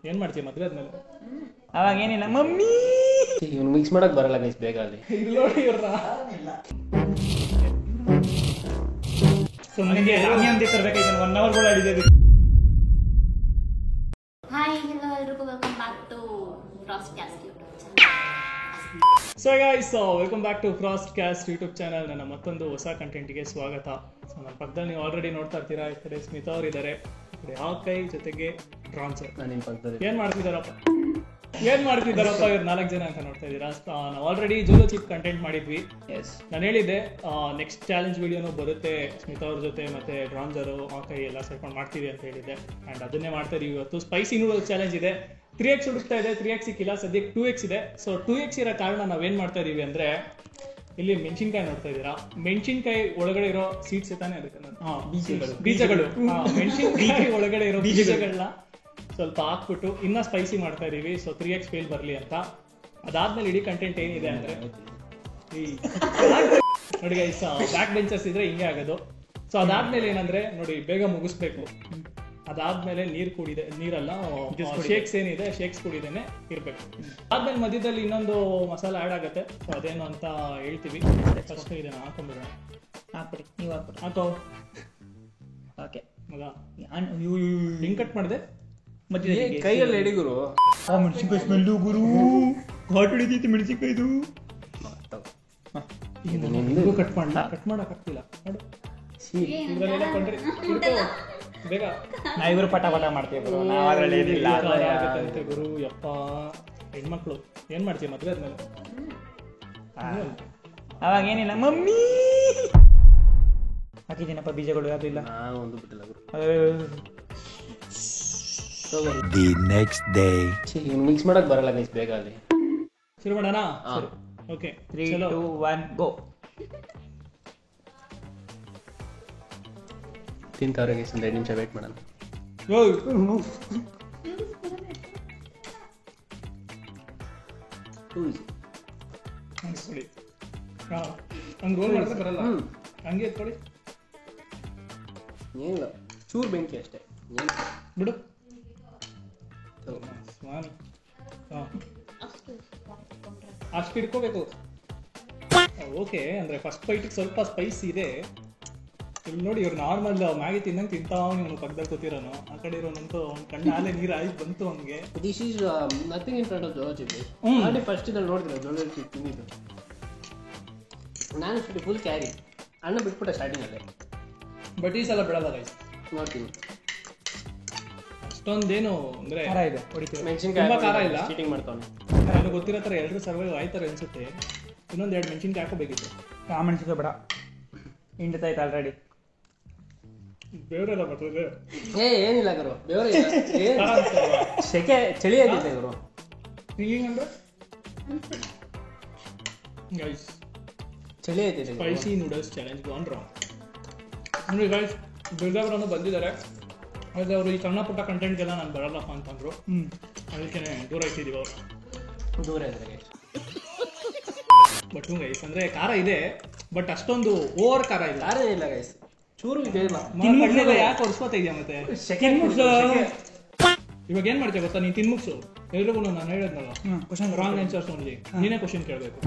ಏನ್ ಮಾಡ್ತೀಯ ಮದ್ವೆ ಆದ್ಮೇಲೆ? ಅವಾಗ ಏನಿಲ್ಲ ಮಮ್ಮಿ ಇವ್ನು ಮಿಕ್ಸ್ ಮಾಡಕ್ ಬರಲ್ಲ ಗೈಸ್ ಬೇಗ ಅಲ್ಲಿ ನೋಡಿ ಇವ್ರನ್ನ ಸುಮ್ಮನೆ ರಾಮಿ ಅಂತ ತರಬೇಕಾಯ್ತು 1 hour ಕೂಡ ಆಡಿದ್ದೇವೆ. ಹಾಯ್ ಹಲೋ ಎಲ್ರಿಗೂ welcome back to Frostcast YouTube channel. So guys welcome back to Frostcast YouTube channel. ನನ್ನ ಮತ್ತೊಂದು ಹೊಸ ಕಂಟೆಂಟ್ಗೆ ಸ್ವಾಗತ. ಸೊ ನನ್ನ ಪಕ್ಕದಲ್ಲಿ ನೀವು ಆಲ್ರೆಡಿ ನೋಡ್ತಾ ಇರ್ತೀರಾ, ಈ ಕಡೆ ಸ್ಮಿತಾ ಅವ್ರು ಇದ್ದಾರೆ, ಈ ಕಡೆ ಆಕೈ ಜೊತೆಗೆ ಡ್ರಾನ್ ಸರ್. ನಾನು ನಿಮ್ಮ ಪಕ್ಕದಲ್ಲಿ ಏನ್ ಮಾಡ್ತಿದ್ದಾರಪ್ಪ ಇವ್ರು 4 ಜನ ಅಂತ ನೋಡ್ತಾ ಇದ್ದೀರಾ. ನಾವು ಆಲ್ರೆಡಿ ಜೋಲೋ ಚಿಪ್ ಕಂಟೆಂಟ್ ಮಾಡಿದ್ವಿ. ಎಸ್ ನಾನು ಹೇಳಿದ್ದೆ ನೆಕ್ಸ್ಟ್ ಚಾಲೆಂಜ್ ವಿಡಿಯೋನು ಬರುತ್ತೆ ಸ್ಮಿತಾ ಅವ್ರ ಜೊತೆ ಮತ್ತೆ ಡ್ರಾನ್ಸರು ಆಕೈ ಎಲ್ಲ ಸೇರ್ಕೊಂಡು ಮಾಡ್ತೀವಿ ಅಂತ ಹೇಳಿದ್ದೆ. ಆ್ಯಂಡ್ ಅದನ್ನೇ ಮಾಡ್ತಾ ಇದೀವಿ ಇವತ್ತು. ಸ್ಪೈಸಿ ನೂಡಲ್ಸ್ ಚಾಲೆಂಜ್ ಇದೆ. 3x ಹುಡುಕ್ತಾ ಇದೆ, 3x ಸಿಕ್ಕಿಲ್ಲ, ಸದ್ಯಕ್ಕೆ 2x ಇದೆ. ಸೊ 2x ಇರೋ ಕಾರಣ ನಾವೇನ್ ಮಾಡ್ತಾ ಇದೀವಿ ಅಂದ್ರೆ, ಇಲ್ಲಿ ಮೆಣಸಿನ್ಕಾಯಿ ನೋಡ್ತಾ ಇದ್ದೀರಾ, ಮೆಣಸಿನ್ಕಾಯಿ ಒಳಗಡೆ ಇರೋ ಸೀಡ್ಸ್ ತಾನೇ ಅದಕ್ಕೆ ಬೀಜಗಳು ಮೆಣಸಿನ್ಕಾಯಿ ಒಳಗಡೆ ಇರೋ ಬೀಜಗಳನ್ನ ಸ್ವಲ್ಪ ಹಾಕ್ಬಿಟ್ಟು ಇನ್ನೂ ಸ್ಪೈಸಿ ಮಾಡ್ತಾ ಇದೀವಿ. ಸೊ 3x ಫೇಲ್ ಬರಲಿ ಅಂತ. ಅದಾದ್ಮೇಲೆ ಇಡೀ ಕಂಟೆಂಟ್ ಏನಿದೆ ಅಂದ್ರೆ, ನೋಡಿ ಗೈಸ್, ಬ್ಯಾಕ್ ಬೆಂಚರ್ಸ್ ಇದ್ರೆ ಹಿಂಗೆ ಆಗೋದು. ಸೊ ಅದಾದ್ಮೇಲೆ ಏನಂದ್ರೆ ನೋಡಿ, ಬೇಗ ಮುಗಿಸ್ಬೇಕು. ಅದಾದ್ಮೇಲೆ ನೀರಲ್ಲ ಶೇಕ್ಸ್ ಏನಿದೆ, ಶೇಕ್ಸ್ ಕುಡಿದೇನೆ ಇರ್ಬೇಕು. ಅದಾದ್ಮೇಲೆ ಮಧ್ಯದಲ್ಲಿ ಇನ್ನೊಂದು ಮಸಾಲ ಆ್ಯಡ್ ಆಗುತ್ತೆ. ಸೊ ಅದೇನು ಅಂತ ಹೇಳ್ತೀವಿ. ಫಸ್ಟ್ ಇದನ್ನ ಹಾಕೊಂಡ್ಬಿಡೋಣ. ಹಾಕ್ಬಿಡಿ, ನೀವು ಹಾಕ್ಬಿಡಿ. ಹಾಕೋ ಓಕೆ ಮಗ, ಹಿಂಗ್ ಕಟ್ ಮಾಡಿದೆ ಮತ್ತೆ ಕೈಯಲ್ಲಿ ಎಡಿಗುರು ಮೆಣಸಿನ್ಕಾಯಿ ಸ್ಮೆಲ್ಲು ಗುರು, ಹಾಟ್ ಹಿಡಿದೈತಿ ಮೆಣಸಿನ್ಕಾಯ್ದು. ಕಟ್ ಮಾಡಕ್ಕಾಗ್ತಿಲ್ಲ ನೋಡು. ಇದ್ರಲ್ಲೆಲ್ಲ ಕೊಂಡ್ರಿ ಹಿಡ್ಕೋ ಬೇಗ. ನಾವಿಬ್ರು ಪಟ ಮಾಡ್ತೀವಿ ಗುರು, ನಾವು ಅದ್ರಲ್ಲಿ ಏನಿಲ್ಲ. ಆಗುತ್ತಂತೆ ಗುರು. ಯಪ್ಪ, ಹೆಣ್ಮಕ್ಳು ಏನ್ ಮಾಡ್ತೀಯ ಮದ್ವೆ ಆದ್ಮೇಲೆ? ಅವಾಗ ಏನಿಲ್ಲ ಮಮ್ಮಿ ಹಾಕಿದ್ದೀನಪ್ಪ ಬೀಜಗಳು, ಯಾವ್ದು ಇಲ್ಲ. ನಾನು ಒಂದು ಬಿಟ್ಟಿಲ್ಲ ಗುರು. The next day. ಇವ್ನು ಮಿಕ್ಸ್ ಮಾಡಕ್ ಬರಲ್ಲ ಗೈಸ್ ಬೇಗ ಅಲ್ಲಿ ಶುರು ಮಾಡೋಣ? ಓಕೆ, 3, 2, 1 ಗೋ. ತಿಂತವ್ರೆ ಗೈಸ್, ಒಂದು 2 ನಿಮಿಷ ವೇಟ್ ಮಾಡೋಣ. ನೋಡಿ, ಹಂಗೆ ರೋಲ್ ಮಾಡಿದ್ರೆ ಬರಲ್ಲ, ಹಂಗೆ ಎತ್ಕೊಳ್ಳಿ. ಏನಿಲ್ಲ, ಚೂರು ಬೆಂಕಿ ಅಷ್ಟೇ, ಏನು ಬಿಡು. ಅಷ್ಟು ಹಿಡ್ಕೋಬೇಕು. ಓಕೆ, ಅಂದ್ರೆ ಫಸ್ಟ್ ಫೈಟಿಗೆ ಸ್ವಲ್ಪ ಸ್ಪೈಸಿ ಇದೆ. ಇಲ್ಲಿ ನೋಡಿ, ಇವ್ರು ನಾರ್ಮಲ್ ಮ್ಯಾಗಿ ತಿನ್ನಂಗೆ ತಿಂತಾವನು, ಇವನು ಪಕ್ಕದಲ್ಲಿ ಕೂತಿರೋನು. ಆ ಕಡೆ ಇರೋನಂತೂ ಅವ್ನ ಕಣ್ಣು ಹಾಲೆ ನೀರು ಆಯ್ತು ಬಂತು ಅವನಿಗೆ. This is nothing in front of Jolo chip. Already first ಇದ್ರಲ್ಲಿ ನೋಡ್ತೀರ ಜೋಳೋ ಚಿಪ್ ತಿಂದಿದ್ದು. ನಾನು ಫುಲ್ ಕ್ಯಾರಿ ಅಣ್ಣ ಬಿಟ್ಬಿಟ್ಟೆ ಸ್ಟಾರ್ಟಿಂಗಲ್ಲೇ. ಬಟ್ ಈ ಸಲ ಬಿಡಲ್ಲ ಗೈಸ್, ನೋಡ್ತೀನಿ. ಅಷ್ಟೊಂದೇನು ಅಂದ್ರೆ ಖಾರ ಇದೆ, ಹೊಡಿತೀವಿ. ಮೆಣಸಿನ್ಕಾಯಿ ತುಂಬಾ ಖಾರ ಇಲ್ಲ. ಚೀಟಿಂಗ್ ಮಾಡ್ತಾವನು. ನನಗೆ ಗೊತ್ತಿರೋ ಥರ ಎಲ್ಲರೂ ಸರ್ವೈವ್ ಆಯ್ತಾರೆ ಅನ್ಸುತ್ತೆ. ಇನ್ನೊಂದು 2 ಮೆಣಸಿನ್ಕಾಯಿ ಹಾಕೋಬೇಕಿತ್ತು. ಆ ಮೆಣಸಿನ್ಕಾಯಿ ಬೇಡ, ಹಿಂಡ್ತಾಯ್ತು ಆಲ್ರೆಡಿ. ಬೇರೆಲ್ಲ ಬರ್ತದೆ. ಏನಿಲ್ಲ ಗುರು, ಬೇರೆ ಸೆಕೆ ಚಳಿ ಆಗಿದೆ ಗುರು. ಹಿಂಗಂದ್ರೆ ಗೈಸ್, ಚಳಿ ಆಯ್ತಿದೆ. Spicy noodles challenge gone wrong. ನೋಡಿ ಗೈಸ್, ಬಿರ್ದಾವರನ್ನು ಬಂದಿದ್ದಾರೆ. ಆದರೆ ಅವರು ಈ ಸಣ್ಣ ಪುಟ್ಟ ಕಂಟೆಂಟ್ಗೆಲ್ಲ ನಾನು ಬರಲ್ಲಪ್ಪ ಅಂತಂದ್ರು. ಅದಕ್ಕೆ ದೂರ ಇಟ್ಟಿದ್ದೀವಿ ಅವರು. ದೂರ ಇದ್ರೆ ಬಟ್ ಗೈಸ್, ಅಂದ್ರೆ ಖಾರ ಇದೆ, ಬಟ್ ಅಷ್ಟೊಂದು ಓವರ್ ಖಾರ ಇಲ್ಲ. ಯಾರೇ ಇಲ್ಲ ಗೈಸ್, ಚೂರು ಇದೆ ಇಲ್ಲ. ಯಾಕೆ ಹೊರ್ಸ್ಕೋತಾ ಇದೆಯಾ ಮತ್ತೆ? ಇವಾಗ ಏನ್ ಮಾಡ್ತೀಯ ಗೊತ್ತಾ, ನೀನು ತಿನ್ಮುಗ್ಸು. ಎಲ್ರಿಗೂ ನಾನು ಹೇಳಿದ್ನಲ್ಲ, ಕ್ವಶನ್ ರಾಂಗ್ ಆನ್ಸರ್ಸ್ ಓನ್ಲಿ. ನೀನೇ ಕ್ವಶನ್ ಕೇಳಬೇಕು.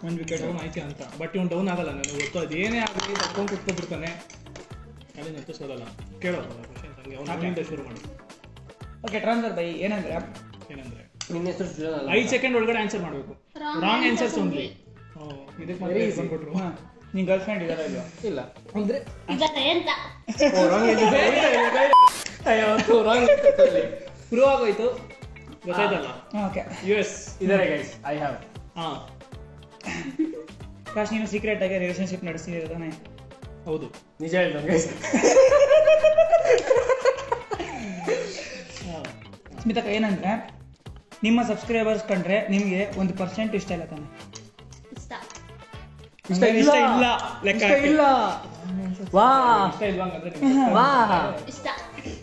ಒಂದು ವಿಕೆಟ್ ಡೌನ್ ಆಯ್ಕೆ ಅಂತ. ಬಟ್ ಇವ್ನು ಡೌನ್ ಆಗಲ್ಲ, ನನಗೆ ಗೊತ್ತು. ಅದೇನೇ ಆಗಲಿ ತಕ್ಕೊಂಡು ಕುತ್ಕೊಬಿಡ್ತಾನೆ, ಅಲ್ಲಿ ನಿಂತಿಸೋದಲ್ಲ. ಕೇಳೋ ಕ್ವಶನ್ ಹಂಗೆ ಅವ್ನಿಂದ ಶುರು ಮಾಡಿ. Okay, transfer by. ಏನಂದ್ರೆ ನಿನ್ನ ಹೆಸರು ಸೃಜನ್ ಅಲ್ಲ. 5 ಸೆಕೆಂಡ್ ಒಳಗಡೆ ಆನ್ಸರ್ ಮಾಡಬೇಕು. Wrong answers only. ಇದಕ್ಕೆ ಮಾತ್ರ ಬಂದ್ಬಿಟ್ರು. ನಿನ್ ಗರ್ಲ್ ಫ್ರೆಂಡ್ ಇದಾರ ಇಲ್ಲ? ಇಲ್ಲ ಅಂದ್ರೆ ಇದಾರೆ ಅಂತ ಪ್ರೂವ್ ಆಗೋಯ್ತು, ಗೊತ್ತಾಯ್ತಲ್ಲ. ಓಕೆ, US ಇದಾರೆ ಗೈಸ್, ಐ ಹ್ಯಾವ್. ಕಾಶ್, ನೀನು ಸೀಕ್ರೆಟ್ ಆಗಿ ರಿಲೇಶನ್ಶಿಪ್ ನಡೆಸಿದಾನೆ? ಹೌದು, ನಿಜ ಹೇಳ್ತಾನೆ ಗೈಸ್. ಸ್ಮಿತಕ್ಕ, ಏನಂದ್ರೆ ನಿಮ್ಮ ಸಬ್ಸ್ಕ್ರೈಬರ್ಸ್ ಕಂಡ್ರೆ ನಿಮಗೆ 1% ಇಷ್ಟ ಇಲ್ಲ ತಾನೆ? ಇಷ್ಟ ಇಷ್ಟ ಇಲ್ಲ, ಲೆಕ್ಕ ಇಲ್ಲ. ವಾ ಇಷ್ಟ ಇಲ್ವಾ ಹಂಗಂದ್ರೆ? ವಾ ಇಷ್ಟ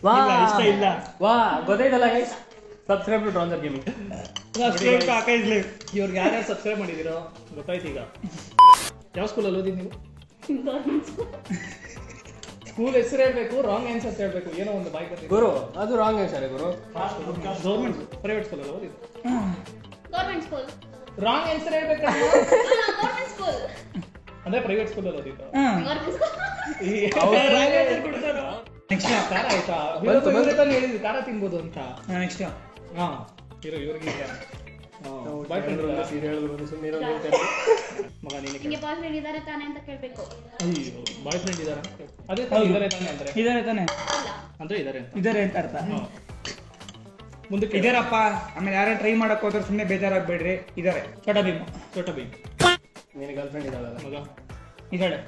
ವಾ ಇಷ್ಟ ಇಲ್ಲ. ವಾ ಗೊತ್ತಾಯ್ತಲ್ಲ ಗೈಸ್, ಸಬ್ಸ್ಕ್ರೈಬ್ ಟು ಟ್ರಾನ್ಸರ್ ಗೇಮಿಂಗ್. ಇವ್ರಿಗೆ ಯಾರ್ಯಾರು ಸಬ್ಸ್ಕ್ರೈಬ್ ಮಾಡಿದಿರೋ ಗೊತ್ತಾಯ್ತು ಈಗ. ಯಾವ ಸ್ಕೂಲಲ್ಲಿ ಓದಿದ್ದು ನೀವು? ಸ್ಕೂಲ್ ಹೆಸರು ಹೇಳ್ಬೇಕು, ರಾಂಗ್ ಆನ್ಸರ್ಸ್ ಹೇಳ್ಬೇಕು, ಏನೋ ಒಂದು ಬಾಯ್ ಬರ್ತೀವಿ. ಗುರು ಅದು ರಾಂಗ್ ಆನ್ಸರ್ ಗುರು. ಗೌರ್ಮೆಂಟ್ ಪ್ರೈವೇಟ್ ಸ್ಕೂಲ್ ಅಲ್ಲ ಓದಿದ್ದು. Government school. ರಾಂಗ್ ಆನ್ಸರ್ ಹೇಳ್ಬೇಕು ಗೌರ್ಮೆಂಟ್ ಸ್ಕೂಲ್. ಅಂದ್ರೆ ಪ್ರೈವೇಟ್ ಸ್ಕೂಲ್ ಅಲ್ಲಿ ಓದಿದ್ದು. Government school. ನೆಕ್ಸ್ಟ್ ಖಾರ ಆಯ್ತಾ? ಇವ್ರೇ ತಾನೇ ಹೇಳಿದ್ರು ಖಾರ ತಿನ್ಬೋದು ಅಂತ. ನೆಕ್ಸ್ಟ್ ಹಾ ಇವ್ರಿಗೆ ಬಾಯ್ ಫ್ರೆಂಡ್ ಮಗ ನೀನು ನಿಮಗೆ ಬಾಯ್ ಫ್ರೆಂಡ್ ಇದಾರೆ ತಾನೆ ಅಂತ ಕೇಳ್ಬೇಕು. ಅಯ್ಯೋ ಬಾಯ್ ಫ್ರೆಂಡ್ ಇದಾರ ಅದೇ ತಾನೇ ಇದಾರೆ ತಾನೆ ಅಂದ್ರೆ ಇದಾರೆ ತಾನೆ ಇಲ್ಲ. ಅಂದ್ರೆ ಇದಾರೆ ಅಂತ. ಇದಾರೆ ಅಂತ ಅರ್ಥ. ಮುಂದಕ್ಕೆ ಇದಾರಪ್ಪ. ಆಮೇಲೆ ಯಾರು ಟ್ರೈ ಮಾಡಕ್ ಹೋದ್ರೆ ಸುಮ್ಮನೆ ಬೇಜಾರಾಗ್ಬೇಡ್ರಿ. ಇದಾರೆ ಚೋಟ ಭೀಮ್. ಚೋಟ ಭೀಮ್. ನಿನ್ನ ಗರ್ಲ್ ಫ್ರೆಂಡ್ ಇದಾಳಲ್ಲ ಮಗ ಇದಾಳೆ.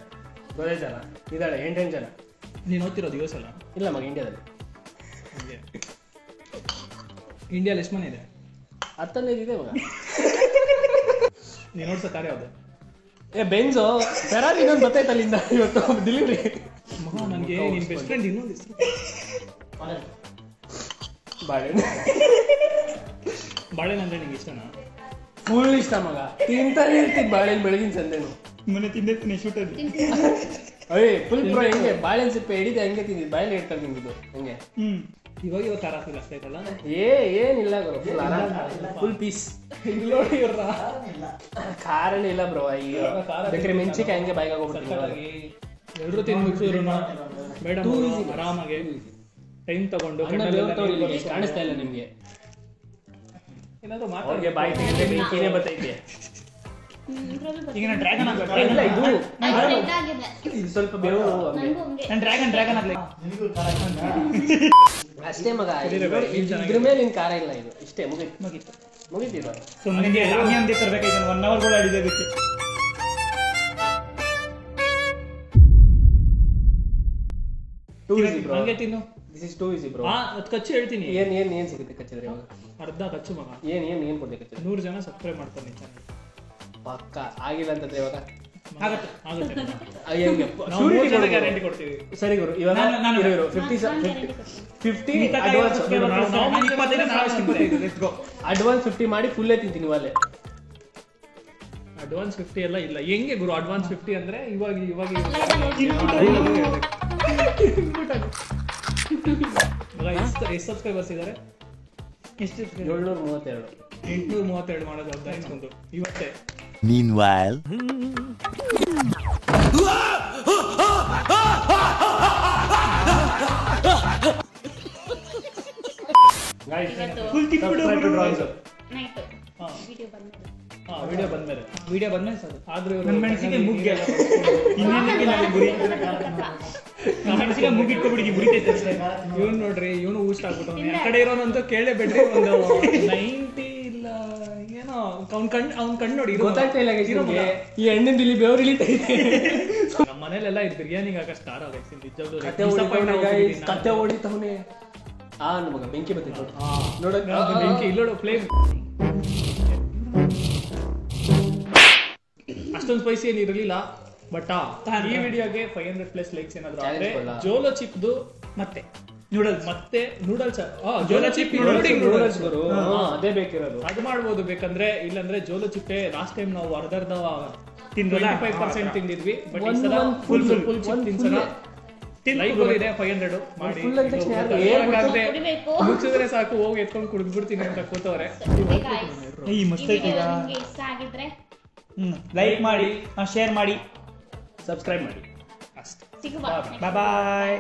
ಗೊತ್ತಾಯ್ತಲ್ಲ, ಇದಾಳೆ 8 ಜನ. ನೀನು ಓದ್ತಿರೋದು US ಅಲ್ಲ? ಇಲ್ಲ ಮಗ ಇಂಡಿಯಾದಲ್ಲಿ. ಇಂಡಿಯಾದಲ್ಲಿ ಎಷ್ಟು ಮನೆ ಇದೆ? 15 ಇದೆ ಮಗ. ನೀನು ನೋಡ್ಸೋ ಕಾರ್ ಯಾವ್ದು? ಬೆಂಜು ಫೆರಾರಿ ಇನ್ನೊಂದು ಬರ್ತೈತೆ ಅಲ್ಲಿಂದ ಇವತ್ತು ಡೆಲಿವರಿ. ಮಗ ನನಗೆ ನಿನ್ನ ಬೆಸ್ಟ್ ಫ್ರೆಂಡ್ ಇನ್ನೊಂದು ಹೆಸರು ಬಾಳೆಹಣ್ಣು. ಬಾಳೆಹಣ್ಣು ಅಂದ್ರೆ ನಿಂಗೆ ಇಷ್ಟನಾ? ಫುಲ್ ಇಷ್ಟ ಮಗ. ತಿಂತಾನೆ ಇರ್ತಿದ್ ಬಾಳೆಹಣ್ಣು ಬೆಳಗಿನ ಸಂದೇನು. ಮೊನ್ನೆ ತಿಂದಿರ್ತೀನಿ ಶೂಟಲ್ಲಿ. ಅಯ್ಯ ಫುಲ್ ಪ್ರೋ. ಹೆಂಗೆ ಬಾಳೆಹಣ್ಣು ಸಿಪ್ಪೆ ಹಿಡಿದೆ ಹಂಗೆ ತಿಂದಿದ್ದು, ಬಾಯಲ್ಲಿ ಇಡ್ತಾರೆ ತಿಂದಿದ್ದು ಹಂಗೆ. ಇವಾಗ ಖಾರ ಫೀಲ್ ಆಗ್ತಾ ಇತ್ತಲ್ಲ? ಏನಿಲ್ಲ ಗುರು, ಫುಲ್ ಪೀಸ್. ಕಾರಣ ಇಲ್ಲ ಬ್ರೋ. ಈಗ ಬೇಕಾದ್ರೆ ಮೆಣಸಿಕಾಯಿ ಹಂಗೆ ಬಾಯಿಗೆ ಹೋಗ್ಬಿಡ್ತೀನಿ. ಎಲ್ಲರೂ ತಿನ್ಬಿಟ್ಟು ಮೇಡಮ್ ಆರಾಮಾಗಿ ಟೈಮ್ ತಗೊಂಡು ಕಾಣಿಸ್ತಾ ಇಲ್ಲ ನಿಮ್ಗೆ. ಏನಾದ್ರು ಅವ್ರಿಗೆ ಬಾಯಿ ತೆಗೆದ್ರೆ ಬೆಂಕಿನೇ ಬರ್ತೈತೆ. ಈಗ ನಾನು ಡ್ರ್ಯಾಗನ್ ಇಲ್ಲ ಇದು ಫ್ರೆಂಡ್ ಆಗಿದೆ. ಇದು ಸ್ವಲ್ಪ ಬೇವು ಹಂಗೆ. ನನಗೂ ಹಂಗೆ. ನಾನು ಡ್ರ್ಯಾಗನ್ ಆಗ್ಲಿ. ಅಷ್ಟೇ ಮಗ. ಇದ್ರ ಮೇಲೆ ನಿನ್ ಕಾರ ಇಲ್ಲ. ಇದು ಇಷ್ಟೇ ಮುಗೀತಿದ್ದು. ಸುಮ್ಮನೆ ರಾಮ್ಯಾಮ್ ತರ್ಬೇಕಾಯ್ತು. 1 hour ಕೂಡ ಆಡಿದೆ ಅದಕ್ಕೆ. ಹಂಗೆ ತಿನ್ನು. This is two easy bro. ಅದು ಖರ್ಚು ಹೇಳ್ತೀನಿ. ಏನ್ ಸಿಗುತ್ತೆ ಕಚ್ಚಿದ್ರೆ ಇವಾಗ? ಅರ್ಧ ಖರ್ಚು ಮಗ. ಏನ್ ಕೊಡ್ಬೇಕು ಕಚ್ಚಿದ್ರೆ? 100 ಜನ ಸಬ್ಸ್ಕ್ರೈಬ್ ಮಾಡ್ತಾರೆ ನಿನ್ ಚಾನಲ್. ಪಕ್ಕ ಆಗಿಲ್ಲ ಅಂತಂದ್ರೆ ಇವಾಗ ಆಗುತ್ತೆ. ನಾವು 3 ಜನ ಗ್ಯಾರಂಟಿ ಕೊಡ್ತೀವಿ. ಸರಿ ಗುರು, ಇವಾಗ ನಾನು 50 ಅಡ್ವಾನ್ಸ್ 50 ಮಾಡಿ ಫುಲ್ಲೇ ತಿಂತೀನಿ ಅಲ್ಲೇ. ಅಡ್ವಾನ್ಸ್ 50 ಎಲ್ಲ ಇಲ್ಲ. ಹೆಂಗೆ ಗುರು ಅಡ್ವಾನ್ಸ್ 50 ಅಂದ್ರೆ? ಇವಾಗ ಎಷ್ಟು ಸಬ್ಸ್ಕ್ರೈಬರ್ಸ್ ಇದ್ದಾರೆ? ಎಷ್ಟು 732. 832 ಮಾಡೋದು ಅಂತ ಇಸ್ಕೊಂಡು ಇವತ್ತೇ. Meanwhile, ಫುಲ್ ತಿಕ್ಬಿಡು. ನೈಟ್ ವಿಡಿಯೋ ಬಂದ್ಮೇಲೆ ಸಾಕು. ಆದ್ರೂ ನನ್ನ ಮೆಣಸಿಗೆ ಮುಗ್ಗೆ ಇನ್ನೇನಕ್ಕೆ ನಾನು ಗುರಿ. ನನ್ನ ಮೆಣಸಿಗೆ ಮುಗಿಟ್ಕೊಬಿಡಿ ಗುರಿತೈತೆ ಅಷ್ಟೇ. ಇವನು ನೋಡ್ರಿ, ಇವನು ಊಷ್ಟ ಆಗ್ಬಿಟ್ಟು ಆ ಕಡೆ ಇರೋನಂತೂ ಕೇಳಲೇಬೇಡ್ರಿ. ಒಂದು 90 ಇಲ್ಲ ಏನೋ ಅವ್ನ ಕಣ್ಣು ನೋಡಿ ಗೊತ್ತಾಗ್ತಾ ಇಲ್ಲ ಈ ಹೆಣ್ಣಿನ ಇಲ್ಲಿ ಬೆವರು ಇಳಿತೈತೆ. ನಮ್ಮ ಮನೇಲೆಲ್ಲ ಇದು ಬಿರಿಯಾನಿಗೆ ಹಾಕೋ ಸ್ಟಾರ್ ಆಗೈತಿ ನಿಜವಾಗ್ಲೂ. ಕತ್ತೆ ಹೊಡಿತವನೆ. ಮಗ ಬೆಂಕಿ ಬರ್ತೈತೆ ನೋಡ. ಬೆಂಕಿ ಇಲ್ಲೋಡು ಫ್ಲೇಮ್. ಅಷ್ಟೊಂದು ಸ್ಪೈಸಿ ಏನು ಇರಲಿಲ್ಲ. ಬಟ್ ಈ ವಿಡಿಯೋಗೆ 500+ ಲೈಕ್ಸ್ ಏನಾದ್ರು ಆದ್ರೆ ಜೋಲೋ ಚಿಪ್ದು ಮತ್ತೆ ನೂಡಲ್ಸ್ ಜೋಲೋ ಚಿಪ್ ನೂಡಲ್ಸ್ ಗುರು, ಅದೇ ಬೇಕಿರೋದು. ಅದು ಮಾಡ್ಬೋದು ಬೇಕಂದ್ರೆ. ಇಲ್ಲಾಂದ್ರೆ ಜೋಲೋ ಚಿಪ್ಪೆ ಲಾಸ್ಟ್ ಟೈಮ್ ನಾವು ಅರ್ಧ 25% ತಿಂದಿದ್ವಿ. ಬಟ್ ಈ ಸಲ ಫುಲ್ ಚಿಪ್ ತಿನ್ಸೋಣ. ಲೈಕ್ ಇದೆ 500 ಮಾಡಿ. ಮುಚ್ಚಿದ್ರೆ ಸಾಕು, ಹೋಗಿ ಎತ್ಕೊಂಡು ಕುಡಿದ್ಬಿಡ್ತೀನಿ ಅಂತ ಕೂತವ್ರೆ. ಈ ಮಸ್ತ್ ಐತೆ ಈಗ. ನಿಮ್ಗೆ ಇಷ್ಟ ಆಗಿದ್ರೆ ಲೈಕ್ ಮಾಡಿ, ಶೇರ್ ಮಾಡಿ, ಸಬ್ಸ್ಕ್ರೈಬ್ ಮಾಡಿ. ಅಷ್ಟೇ. ಸಿಗುವ ಬಾಯ್ ಬಾಯ್.